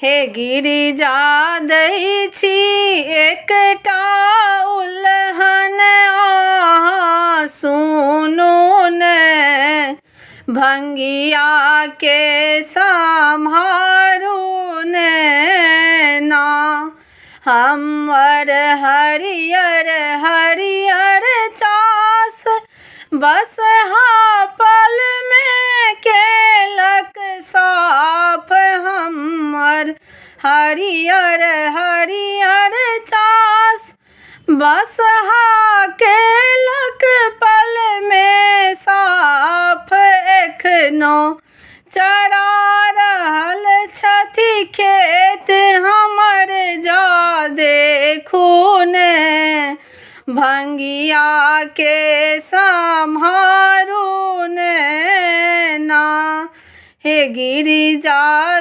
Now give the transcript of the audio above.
हे गिरिजा दै छी एकटा उल्हन अहाँ सुनू ने, भंगिया के सम्हारू ने ना। हमर हरियर हरियर चास बसहा पल में केलक साफ, हमर हरियर हरियर चास बसहा केलक पल में साफ। एखनो चरा रहल छथि खेत हमर, जा देखू ने, भंगिया के सम्हारू ने ना। हे गिरिजा